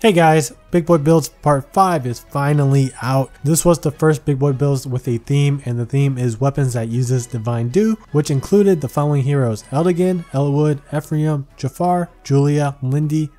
Hey guys, Big Boi Builds Part 5 is finally out. This was the first Big Boi Builds with a theme, and the theme is weapons that uses Divine Dew, which included the following heroes: Eldigan, Eliwood, Ephraim, Jaffar, Julia, Linde,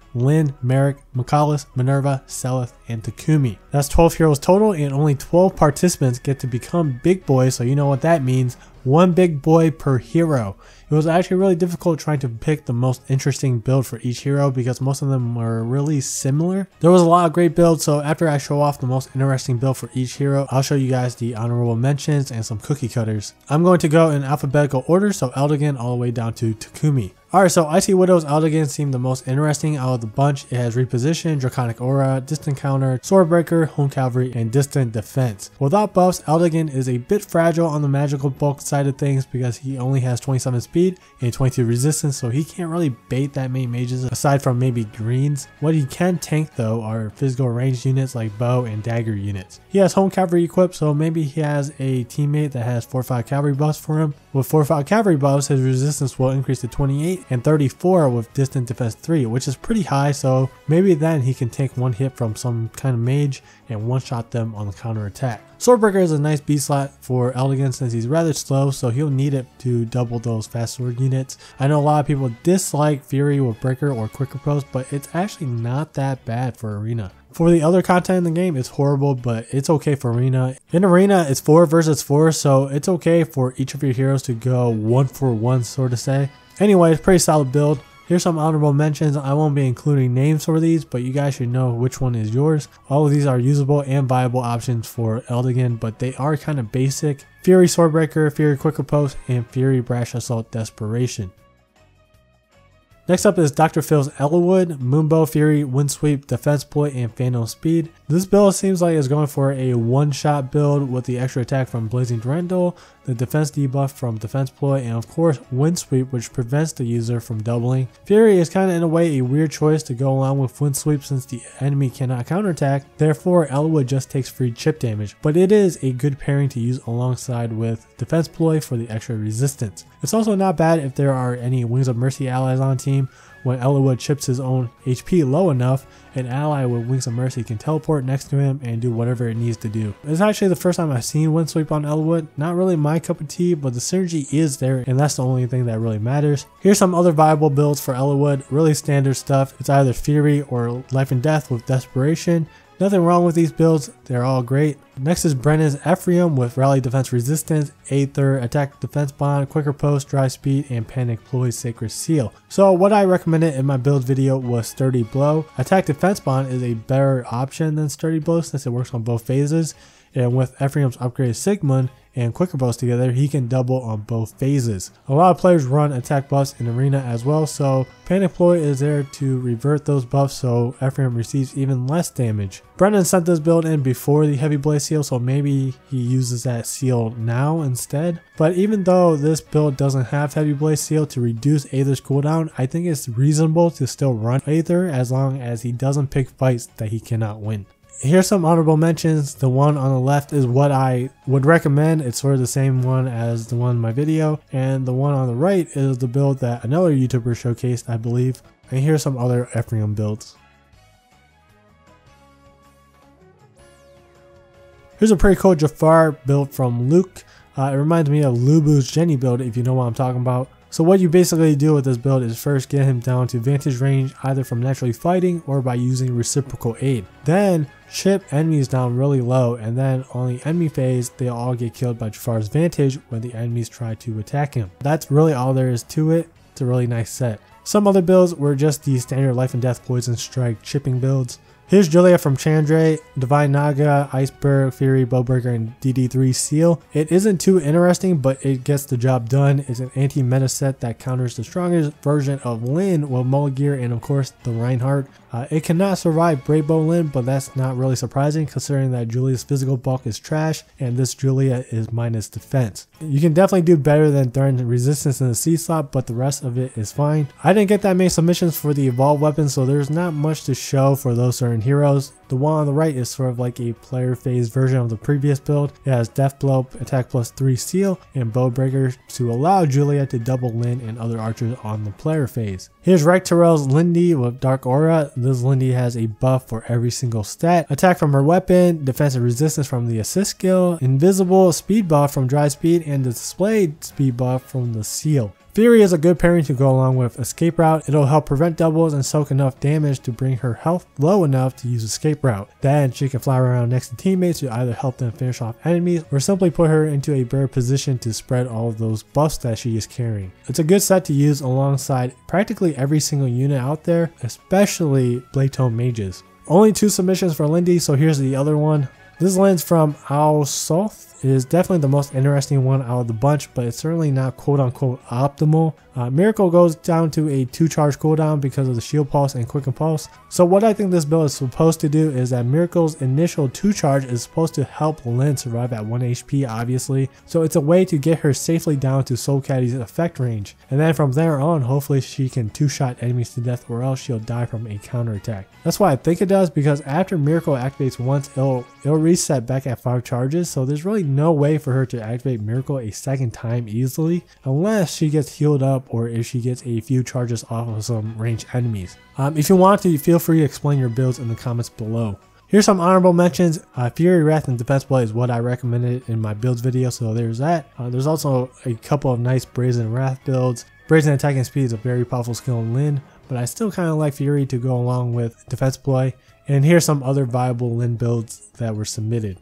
Merric, Michalis, Minerva, Seliph, and Takumi. That's 12 heroes total, and only 12 participants get to become Big Boys, so you know what that means. One Big Boy per hero. It was actually really difficult trying to pick the most interesting build for each hero because most of them were really similar. There was a lot of great builds, so after I show off the most interesting build for each hero, I'll show you guys the honorable mentions and some cookie cutters. I'm going to go in alphabetical order, so Eldigan all the way down to Takumi. Alright, so Icy Widow's Eldigan seemed the most interesting out of the bunch. It has Reposition, Draconic Aura, Distant Counter, Sword Breaker, Home Cavalry, and Distant Defense. Without buffs, Eldigan is a bit fragile on the magical bulk side of things because he only has 27 speed and 22 resistance, so he can't really bait that many mages aside from maybe greens. What he can tank though are physical ranged units like bow and dagger units. He has Home Cavalry equipped, so maybe he has a teammate that has 4 or 5 cavalry buffs for him. With 4 or 5 cavalry buffs, his resistance will increase to 28 and 34 with Distant Defense 3, which is pretty high, so maybe then he can take one hit from some kind of mage and one-shot them on the counter attack. Swordbreaker is a nice B slot for Eldigan since he's rather slow, so he'll need it to double those fast sword units. I know a lot of people dislike Fury with Breaker or Quicker Post, but it's actually not that bad for Arena. For the other content in the game, it's horrible, but it's okay for Arena. In Arena, it's 4 versus 4, so it's okay for each of your heroes to go 1 for 1, so to say. Anyway, it's a pretty solid build. Here's some honorable mentions. I won't be including names for these, but you guys should know which one is yours. All of these are usable and viable options for Eldigan, but they are kind of basic. Fury Swordbreaker, Fury Quicker Post, and Fury Brash Assault Desperation. Next up is Dr. Phil's Eliwood, Moonbow, Fury, Windsweep, Defense Ploy, and Phantom Speed. This build seems like it's going for a one-shot build with the extra attack from Blazing Durandal, the defense debuff from Defense Ploy, and of course Windsweep, which prevents the user from doubling. Fury is kind of in a way a weird choice to go along with Windsweep since the enemy cannot counterattack, therefore Eliwood just takes free chip damage, but it is a good pairing to use alongside with Defense Ploy for the extra resistance. It's also not bad if there are any Wings of Mercy allies on team. When Eliwood chips his own HP low enough, an ally with Wings of Mercy can teleport next to him and do whatever it needs to do. It's actually the first time I've seen Windsweep on Eliwood. Not really my cup of tea, but the synergy is there, and that's the only thing that really matters. Here's some other viable builds for Eliwood. Really standard stuff. It's either Fury or Life and Death with Desperation. Nothing wrong with these builds, they're all great. Next is Brennan's Ephraim with Rally Defense Resistance, Aether, Attack Defense Bond, Quicker Post, Drive Speed, and Panic Ploy Sacred Seal. So what I recommended in my build video was Sturdy Blow. Attack Defense Bond is a better option than Sturdy Blow since it works on both phases. And with Ephraim's upgraded Sigmund and Quicker Post together, he can double on both phases. A lot of players run attack buffs in Arena as well, so Panic Ploy is there to revert those buffs so Ephraim receives even less damage. Brennan sent this build in before the Heavy Blade seal, so maybe he uses that seal now instead. But even though this build doesn't have Heavy Blade seal to reduce Aether's cooldown, I think it's reasonable to still run Aether as long as he doesn't pick fights that he cannot win. Here's some honorable mentions. The one on the left is what I would recommend. It's sort of the same one as the one in my video. And the one on the right is the build that another YouTuber showcased, I believe. And here's some other Ephraim builds. Here's a pretty cool Jaffar build from Luke. It reminds me of Lubu's Jenny build, if you know what I'm talking about. So what you basically do with this build is first get him down to vantage range either from naturally fighting or by using reciprocal aid. Then chip enemies down really low, and then on the enemy phase they all get killed by Jaffar's vantage when the enemies try to attack him. That's really all there is to it. It's a really nice set. Some other builds were just the standard Life and Death Poison Strike chipping builds. Here's Julia from Chandra, Divine Naga, Iceberg, Fury, Bowbreaker, and DD3 Seal. It isn't too interesting, but it gets the job done. It's an anti-meta set that counters the strongest version of Linde with Mulligear and of course the Reinhardt. It cannot survive Brave Bow Linde, but that's not really surprising considering that Julia's physical bulk is trash and this Julia is minus defense. You can definitely do better than Threaten Resistance in the C slot, but the rest of it is fine. I didn't get that many submissions for the evolved weapons, so there's not much to show for those certain in Heroes. The one on the right is sort of like a player phase version of the previous build. It has Death Blow, Attack plus 3 Seal, and Bow Breaker to allow Julia to double Linde and other archers on the player phase. Here's Right Terrell's Linde with Dark Aura. This Linde has a buff for every single stat. Attack from her weapon, defensive resistance from the assist skill, invisible speed buff from Dry Speed, and the displayed speed buff from the Seal. Fury is a good pairing to go along with Escape Route. It'll help prevent doubles and soak enough damage to bring her health low enough to use Escape Route. Then she can fly around next to teammates to either help them finish off enemies or simply put her into a better position to spread all of those buffs that she is carrying. It's a good set to use alongside practically every single unit out there, especially Blade Tone mages. Only 2 submissions for Linde, so here's the other one. This lands from Al Soth. It is definitely the most interesting one out of the bunch, but it's certainly not quote-unquote optimal. Miracle goes down to a 2 charge cooldown because of the Shield Pulse and Quicken Pulse. So what I think this build is supposed to do is that Miracle's initial 2 charge is supposed to help Linde survive at 1 HP obviously. So it's a way to get her safely down to Soul Caddy's effect range. And then from there on, hopefully she can 2-shot enemies to death or else she'll die from a counterattack. That's why I think it does, because after Miracle activates once, it'll reset back at 5 charges. So there's really no way for her to activate Miracle a second time easily unless she gets healed up or if she gets a few charges off of some ranged enemies. If you want to, feel free to explain your builds in the comments below. Here's some honorable mentions. Fury, Wrath, and Defense Blade is what I recommended in my builds video, so there's that. There's also a couple of nice Brazen Wrath builds. Brazen Attacking Speed is a very powerful skill in Linde, but I still kind of like Fury to go along with Defense Blade. And here's some other viable Linde builds that were submitted.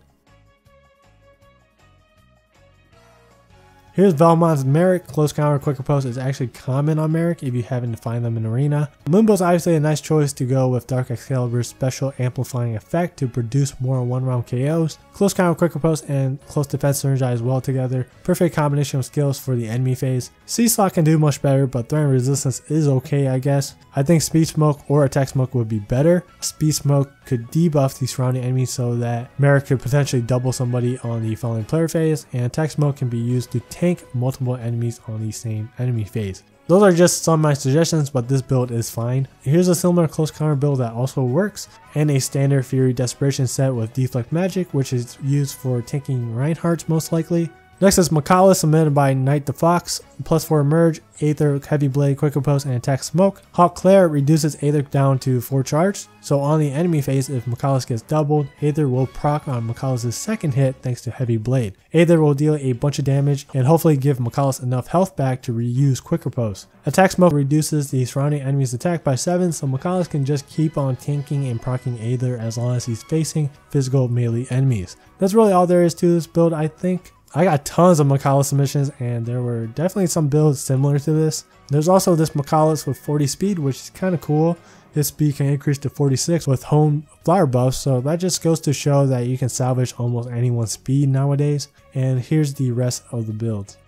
Here's Velmon's Merric. Close counter quick riposte is actually common on Merric if you happen to find them in Arena. Moonbow's obviously a nice choice to go with Dark Excalibur's special amplifying effect to produce more 1-round KOs. Close counter quick riposte and close defense synergize well together. Perfect combination of skills for the enemy phase. Sea Slot can do much better, but threat and resistance is okay, I guess. I think Speed Smoke or Attack Smoke would be better. Speed Smoke could debuff the surrounding enemies so that Merric could potentially double somebody on the following player phase, and Attack Smoke can be used to tank multiple enemies on the same enemy phase. Those are just some of my suggestions, but this build is fine. Here's a similar close counter build that also works, and a standard Fury Desperation set with Deflect Magic, which is used for tanking Reinhardt's most likely. Next is Michalis, submitted by Knight the Fox. +4 Merge, Aether, Heavy Blade, Quick Riposte, and Attack Smoke. Hawk Claire reduces Aether down to 4 charge. So on the enemy phase, if Michalis gets doubled, Aether will proc on Michalis' second hit thanks to Heavy Blade. Aether will deal a bunch of damage and hopefully give Michalis enough health back to reuse Quick Riposte. Attack Smoke reduces the surrounding enemy's attack by 7, so Michalis can just keep on tanking and proccing Aether as long as he's facing physical melee enemies. That's really all there is to this build, I think. I got tons of Michalis submissions, and there were definitely some builds similar to this. There's also this Michalis with 40 speed, which is kind of cool. His speed can increase to 46 with home flower buffs, so that just goes to show that you can salvage almost anyone's speed nowadays. And here's the rest of the builds.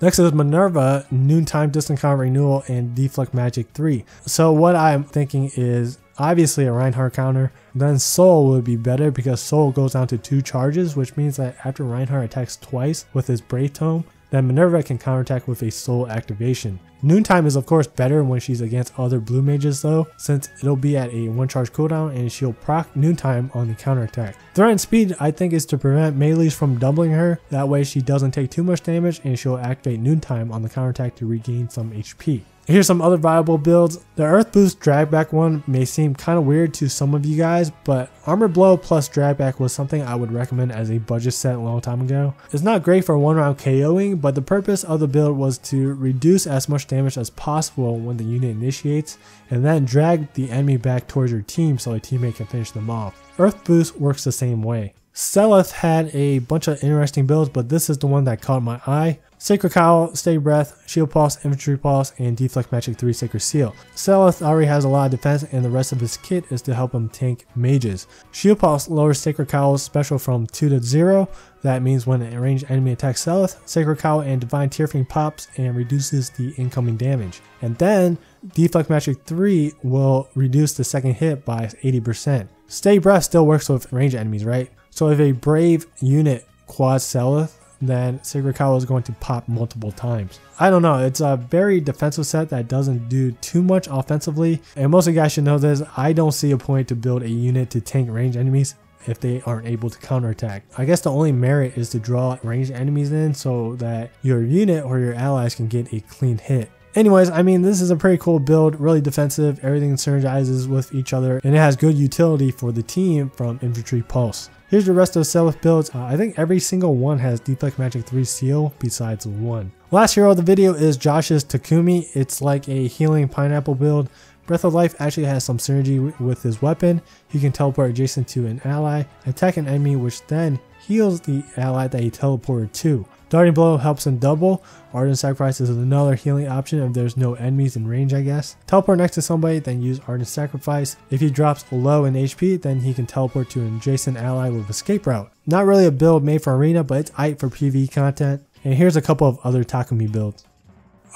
Next is Minerva, Noontime Distant Count Renewal, and Deflect Magic 3. So what I'm thinking is obviously a Reinhardt counter. Then Soul would be better because Soul goes down to 2 charges, which means that after Reinhardt attacks twice with his Brave Tome, then Minerva can counterattack with a Soul activation. Noontime is of course better when she's against other blue mages though, since it'll be at a 1 charge cooldown and she'll proc Noontime on the counterattack. Threat and speed I think is to prevent melees from doubling her, that way she doesn't take too much damage and she'll activate Noontime on the counterattack to regain some HP. Here's some other viable builds. The Earth Boost Dragback one may seem kind of weird to some of you guys, but Armor Blow plus Dragback was something I would recommend as a budget set a long time ago. It's not great for 1-round KOing, but the purpose of the build was to reduce as much damage as possible when the unit initiates, and then drag the enemy back towards your team so a teammate can finish them off. Earth Boost works the same way. Seliph had a bunch of interesting builds, but this is the one that caught my eye. Sacred Cowl, Stay Breath, Shield Pulse, Infantry Pulse, and Deflect Magic 3 Sacred Seal. Seliph already has a lot of defense and the rest of his kit is to help him tank mages. Shield Pulse lowers Sacred Cowl's special from 2 to 0. That means when a ranged enemy attacks Seliph, Sacred Cowl and Divine Tearfang pops and reduces the incoming damage. And then Deflect Magic 3 will reduce the second hit by 80%. Stay Breath still works with ranged enemies, right? So if a brave unit quads Seliph, then Sacred Cowl is going to pop multiple times. I don't know, it's a very defensive set that doesn't do too much offensively, and most of you guys should know this. I don't see a point to build a unit to tank ranged enemies if they aren't able to counterattack. I guess the only merit is to draw ranged enemies in so that your unit or your allies can get a clean hit. Anyways, I mean, this is a pretty cool build, really defensive, everything synergizes with each other, and it has good utility for the team from Infantry Pulse. Here's the rest of the Seliph builds. I think every single one has Deflect Magic 3 seal besides one. Last hero of the video is Josh's Takumi. It's like a healing pineapple build. Breath of Life actually has some synergy with his weapon. He can teleport adjacent to an ally, attack an enemy, which then heals the ally that he teleported to. Darting Blow helps him double. Ardent Sacrifice is another healing option if there's no enemies in range, I guess. Teleport next to somebody, then use Ardent Sacrifice. If he drops low in HP, then he can teleport to an adjacent ally with Escape Route. Not really a build made for Arena, but it's aight for PvE content. And here's a couple of other Takumi builds.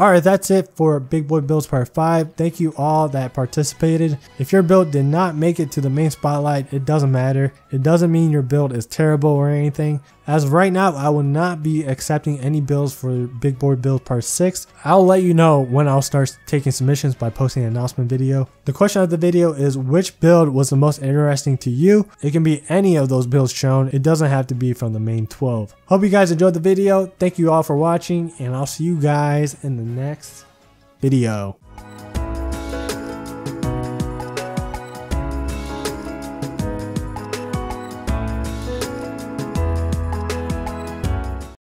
Alright, that's it for Big Boi Builds Part 5. Thank you all that participated. If your build did not make it to the main spotlight, it doesn't matter. It doesn't mean your build is terrible or anything. As of right now, I will not be accepting any builds for Big Boi Builds Part 6. I'll let you know when I'll start taking submissions by posting an announcement video. The question of the video is, which build was the most interesting to you? It can be any of those builds shown. It doesn't have to be from the main 12. Hope you guys enjoyed the video. Thank you all for watching, and I'll see you guys in the next video.